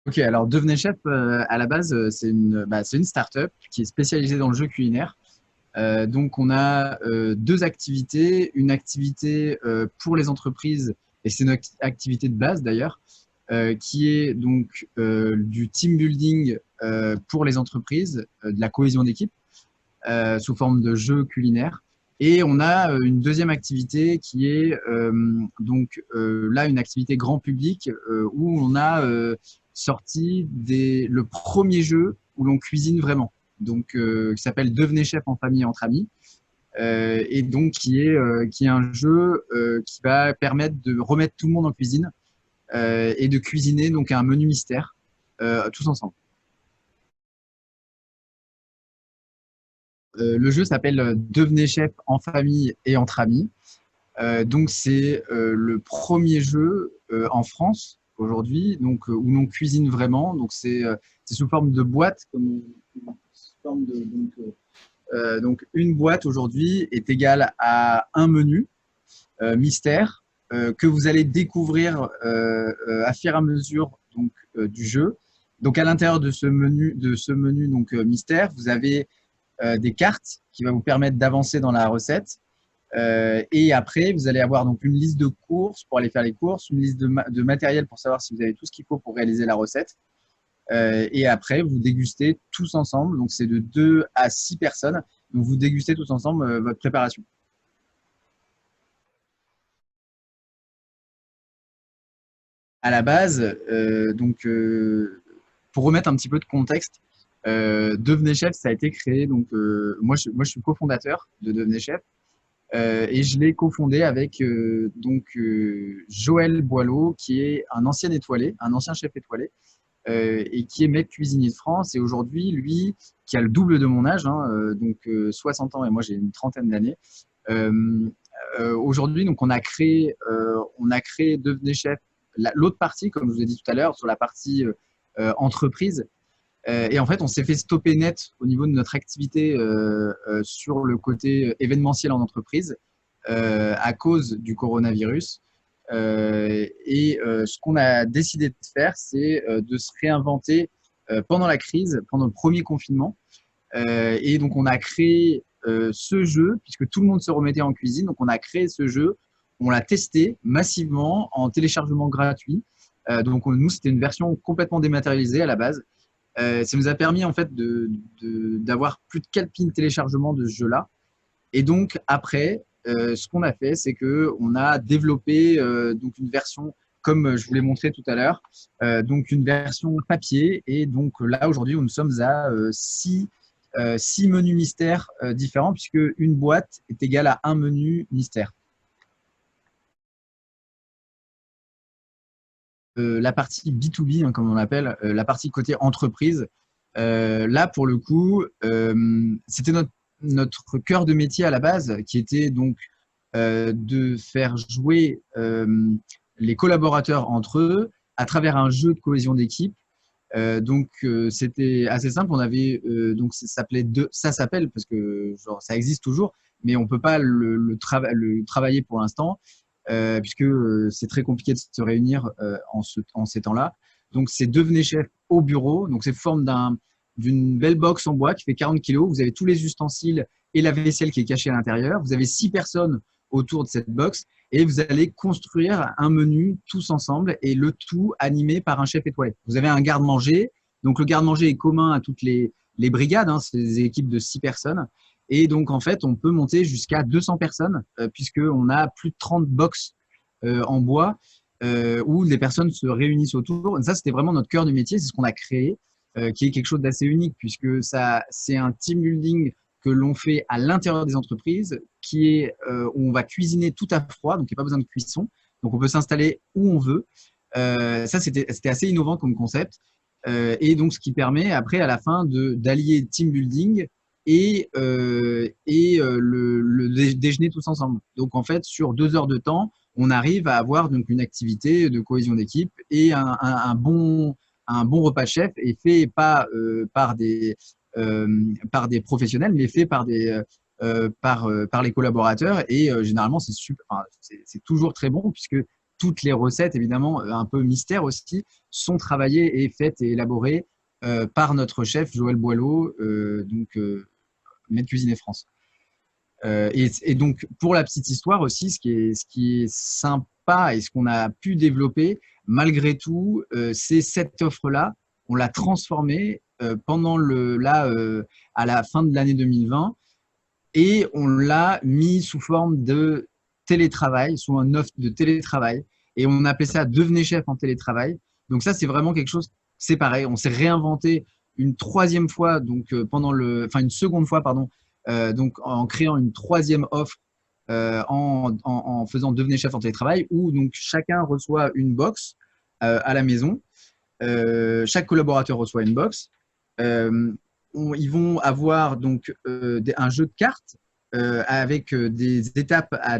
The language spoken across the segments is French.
Ok, alors Devenez Chef, à la base, c'est une start-up qui est spécialisée dans le jeu culinaire. Donc, on a deux activités. Une activité pour les entreprises, et c'est une activité de base d'ailleurs, qui est donc du team building pour les entreprises, de la cohésion d'équipe sous forme de jeux culinaires. Et on a une deuxième activité qui est là une activité grand public où on a sorti le premier jeu où l'on cuisine vraiment, donc qui s'appelle Devenez chef en famille et entre amis, et donc qui est un jeu qui va permettre de remettre tout le monde en cuisine et de cuisiner donc un menu mystère tous ensemble. Le jeu s'appelle Devenez chef en famille et entre amis. Donc c'est le premier jeu en France aujourd'hui, donc où l'on cuisine vraiment. Donc c'est sous forme de boîte, sous forme de, donc une boîte aujourd'hui est égale à un menu mystère que vous allez découvrir à fur et à mesure du jeu. Donc à l'intérieur de ce menu donc mystère, vous avez des cartes qui va vous permettre d'avancer dans la recette. Et après, vous allez avoir donc une liste de courses pour aller faire les courses, une liste de matériel pour savoir si vous avez tout ce qu'il faut pour réaliser la recette. Et après, vous dégustez tous ensemble. Donc, c'est de 2 à 6 personnes. Donc, vous dégustez tous ensemble votre préparation. À la base, pour remettre un petit peu de contexte, Devenez Chef, ça a été créé. Donc, moi, je suis cofondateur de Devenez Chef. Et je l'ai cofondé avec Joël Boileau, qui est un ancien étoilé, un ancien chef étoilé, et qui est maître cuisinier de France. Et aujourd'hui, lui, qui a le double de mon âge, hein, 60 ans et moi j'ai une trentaine d'années. Euh, Aujourd'hui, donc on a créé Devenez Chef, l'autre partie, comme je vous ai dit tout à l'heure, sur la partie entreprise. Et en fait, on s'est fait stopper net au niveau de notre activité sur le côté événementiel en entreprise à cause du coronavirus. Ce qu'on a décidé de faire, c'est de se réinventer pendant la crise, pendant le premier confinement. Et donc, on a créé ce jeu, puisque tout le monde se remettait en cuisine. Donc, on a créé ce jeu, on l'a testé massivement en téléchargement gratuit. Nous, c'était une version complètement dématérialisée à la base. Ça nous a permis en fait d'avoir plus de 4000 téléchargements de ce jeu-là. Et donc après, ce qu'on a fait, c'est que on a développé donc une version comme je vous l'ai montré tout à l'heure, donc une version papier. Et donc là aujourd'hui, nous sommes à 6 menus mystères différents, puisque une boîte est égale à un menu mystère. La partie B2B, hein, comme on l'appelle, la partie côté entreprise, là, pour le coup, c'était notre cœur de métier à la base, qui était donc de faire jouer les collaborateurs entre eux à travers un jeu de cohésion d'équipe. C'était assez simple. On avait donc ça s'appelle parce que genre, ça existe toujours, mais on peut pas le travailler pour l'instant puisque c'est très compliqué de se réunir en ces temps-là. Donc c'est Devenez chef au bureau. Donc c'est forme d'une belle box en bois qui fait 40 kilos. Vous avez tous les ustensiles et la vaisselle qui est cachée à l'intérieur. Vous avez 6 personnes autour de cette box et vous allez construire un menu tous ensemble et le tout animé par un chef étoilé. Vous avez un garde-manger. Donc le garde-manger est commun à toutes les brigades, hein, c'est des équipes de 6 personnes. Et donc, en fait, on peut monter jusqu'à 200 personnes, puisqu'on a plus de 30 box en bois où les personnes se réunissent autour. Et ça, c'était vraiment notre cœur du métier, c'est ce qu'on a créé, qui est quelque chose d'assez unique, puisque c'est un team building que l'on fait à l'intérieur des entreprises, où on va cuisiner tout à froid, donc il n'y a pas besoin de cuisson. Donc, on peut s'installer où on veut. Ça, c'était assez innovant comme concept. Et donc, ce qui permet après, à la fin, d'allier team building et déjeuner tous ensemble. Donc, en fait, sur 2 heures de temps, on arrive à avoir donc une activité de cohésion d'équipe et un bon repas de chef et fait pas par des professionnels, mais fait par les collaborateurs. Et généralement, c'est toujours très bon puisque toutes les recettes, évidemment, un peu mystère aussi, sont travaillées et faites et élaborées par notre chef Joël Boileau, Maître Cuisiner France. Et donc, pour la petite histoire aussi, ce qui est sympa et ce qu'on a pu développer, malgré tout, c'est cette offre-là, on l'a transformée à la fin de l'année 2020 et on l'a mis sous forme de télétravail, sous un offre de télétravail. Et on appelait ça Devenez chef en télétravail. Donc ça, c'est vraiment quelque chose, c'est pareil, on s'est réinventé une troisième fois, donc une seconde fois, pardon, donc en créant une troisième offre en faisant Devenez chef en télétravail, où donc chacun reçoit une box à la maison. Chaque collaborateur reçoit une box. Ils vont avoir donc un jeu de cartes avec des étapes à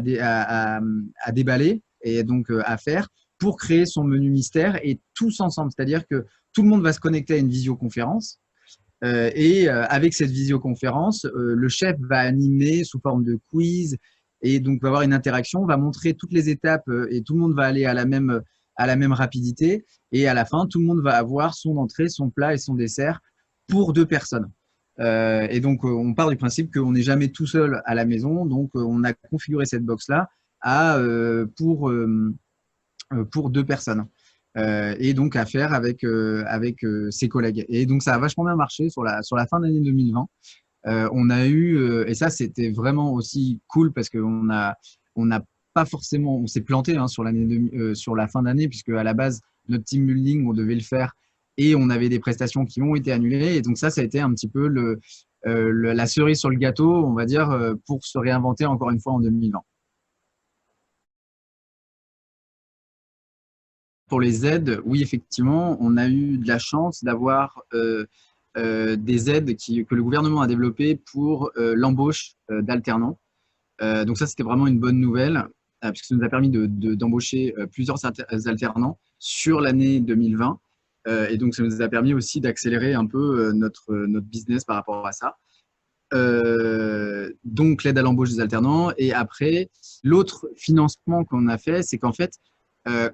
déballer et donc à faire pour créer son menu mystère et tous ensemble. C'est-à-dire que tout le monde va se connecter à une visioconférence et avec cette visioconférence, le chef va animer sous forme de quiz et donc va avoir une interaction, va montrer toutes les étapes et tout le monde va aller à la même rapidité. Et à la fin, tout le monde va avoir son entrée, son plat et son dessert pour 2 personnes. Et donc, on part du principe qu'on n'est jamais tout seul à la maison. Donc, on a configuré cette box-là pour 2 personnes. Et donc, à faire avec ses collègues. Et donc, ça a vachement bien marché sur la fin d'année 2020. On a eu, et ça, c'était vraiment aussi cool parce on n'a pas forcément, on s'est planté hein, sur la fin d'année, puisque à la base, notre team building, on devait le faire et on avait des prestations qui ont été annulées. Et donc ça a été un petit peu la cerise sur le gâteau, on va dire, pour se réinventer encore une fois en 2020. Pour les aides, oui, effectivement, on a eu de la chance d'avoir des aides que le gouvernement a développées pour l'embauche d'alternants. Donc ça, c'était vraiment une bonne nouvelle, puisque ça nous a permis d'embaucher plusieurs alternants sur l'année 2020. Et donc, ça nous a permis aussi d'accélérer un peu notre business par rapport à ça. Donc, l'aide à l'embauche des alternants. Et après, l'autre financement qu'on a fait, c'est qu'en fait, euh,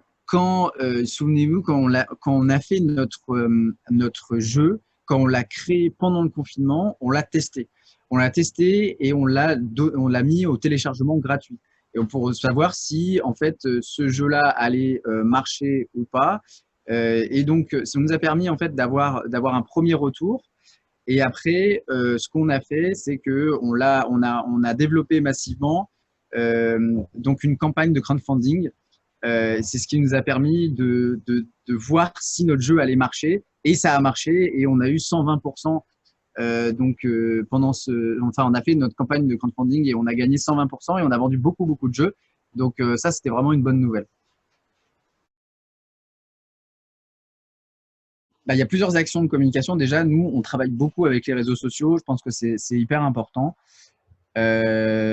souvenez-vous, quand on a fait notre jeu, quand on l'a créé pendant le confinement, on l'a testé. On l'a testé et on l'a mis au téléchargement gratuit. Et pour savoir si, en fait, ce jeu-là allait marcher ou pas. Et donc, ça nous a permis, en fait, d'avoir un premier retour. Et après, ce qu'on a fait, c'est qu'on a développé massivement donc une campagne de crowdfunding. C'est ce qui nous a permis de voir si notre jeu allait marcher. Et ça a marché et on a eu 120%. On a fait notre campagne de crowdfunding et on a gagné 120% et on a vendu beaucoup, beaucoup de jeux. Donc ça, c'était vraiment une bonne nouvelle. Bah, il y a plusieurs actions de communication. Déjà, nous, on travaille beaucoup avec les réseaux sociaux. Je pense que c'est hyper important. Cette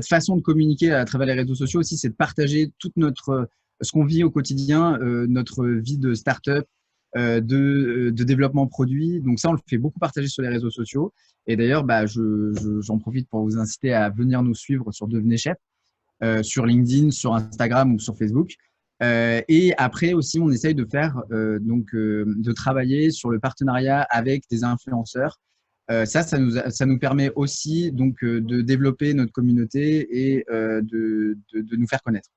façon de communiquer à travers les réseaux sociaux aussi, c'est de partager ce qu'on vit au quotidien, notre vie de start-up, de développement produit. Donc ça, on le fait beaucoup partager sur les réseaux sociaux. Et d'ailleurs, bah, j'en profite pour vous inciter à venir nous suivre sur Devenez Chef, sur LinkedIn, sur Instagram ou sur Facebook. Et après aussi, on essaye de travailler sur le partenariat avec des influenceurs. Ça nous permet aussi donc de développer notre communauté et de nous faire connaître.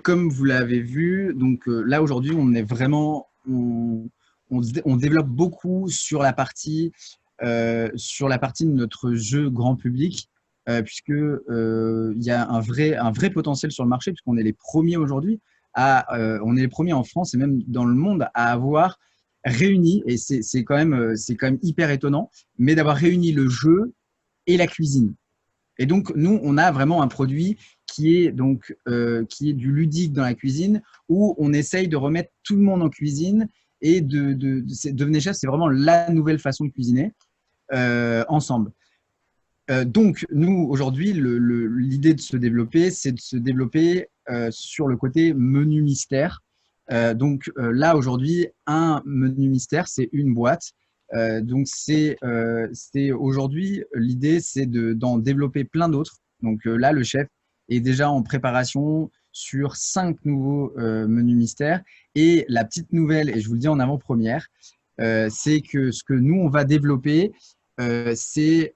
Comme vous l'avez vu, donc là aujourd'hui, on développe beaucoup sur la partie de notre jeu grand public, puisque il y a un vrai potentiel sur le marché, puisqu'on est les premiers aujourd'hui on est les premiers en France et même dans le monde à avoir réuni, et c'est quand même hyper étonnant, mais d'avoir réuni le jeu et la cuisine. Et donc, nous, on a vraiment un produit qui est du ludique dans la cuisine, où on essaye de remettre tout le monde en cuisine et devenir chef, c'est vraiment la nouvelle façon de cuisiner ensemble. Donc, nous, aujourd'hui, l'idée de se développer, c'est de se développer sur le côté menu mystère. Donc là, aujourd'hui, un menu mystère, c'est une boîte Donc, aujourd'hui, l'idée, c'est d'en développer plein d'autres. Donc là, le chef est déjà en préparation sur 5 nouveaux menus mystères. Et la petite nouvelle, et je vous le dis en avant-première, c'est que ce que nous, on va développer, c'est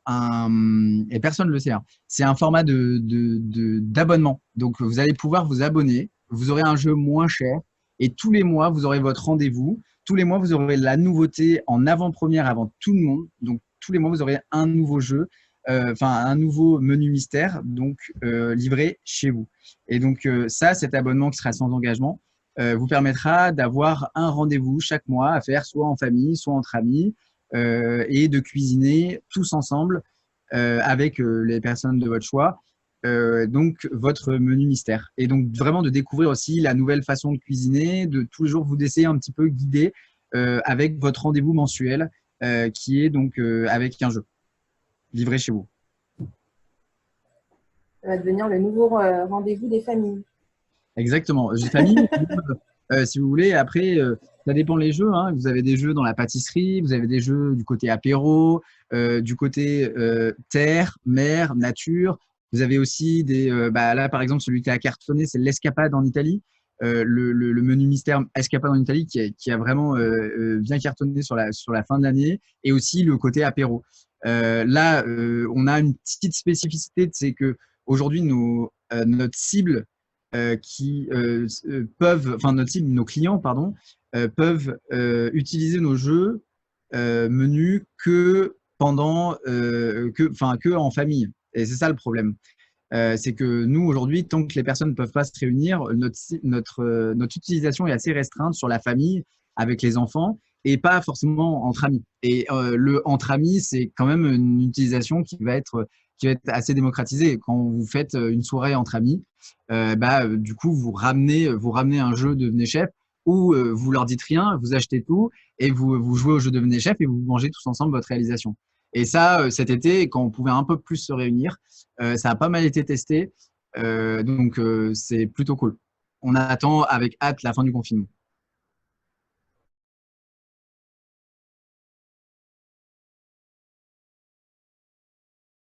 et personne ne le sait, hein, c'est un format d'abonnement. Donc, vous allez pouvoir vous abonner, vous aurez un jeu moins cher, et tous les mois, vous aurez votre rendez-vous. Tous les mois, vous aurez la nouveauté en avant-première avant tout le monde. Donc, tous les mois, vous aurez un nouveau jeu, un nouveau menu mystère, donc livré chez vous. Et donc, cet abonnement qui sera sans engagement, vous permettra d'avoir un rendez-vous chaque mois à faire, soit en famille, soit entre amis, et de cuisiner tous ensemble avec les personnes de votre choix. Donc, votre menu mystère. Et donc, vraiment de découvrir aussi la nouvelle façon de cuisiner, de tous les jours vous laisser un petit peu guider avec votre rendez-vous mensuel qui est donc avec un jeu livré chez vous. Ça va devenir le nouveau rendez-vous des familles. Exactement. Famille, si vous voulez. Après, ça dépend les jeux, hein. Vous avez des jeux dans la pâtisserie, vous avez des jeux du côté apéro, du côté terre, mer, nature. Vous avez aussi là, par exemple, celui qui a cartonné, c'est l'escapade en Italie. Le menu mystère escapade en Italie qui a vraiment bien cartonné sur la fin de l'année. Et aussi le côté apéro. Là, on a une petite spécificité, c'est que aujourd'hui, notre cible notre cible, nos clients, pardon, peuvent utiliser nos jeux menus que que en famille. Et c'est ça le problème. C'est que nous, aujourd'hui, tant que les personnes ne peuvent pas se réunir, notre utilisation est assez restreinte sur la famille avec les enfants et pas forcément entre amis. Et le entre amis, c'est quand même une utilisation qui va être assez démocratisée. Quand vous faites une soirée entre amis, du coup, vous ramenez un jeu Devenez Chef où vous leur dites rien, vous achetez tout et vous jouez au jeu Devenez Chef et vous mangez tous ensemble votre réalisation. Et ça, cet été, quand on pouvait un peu plus se réunir, ça a pas mal été testé. Donc, c'est plutôt cool. On attend avec hâte la fin du confinement.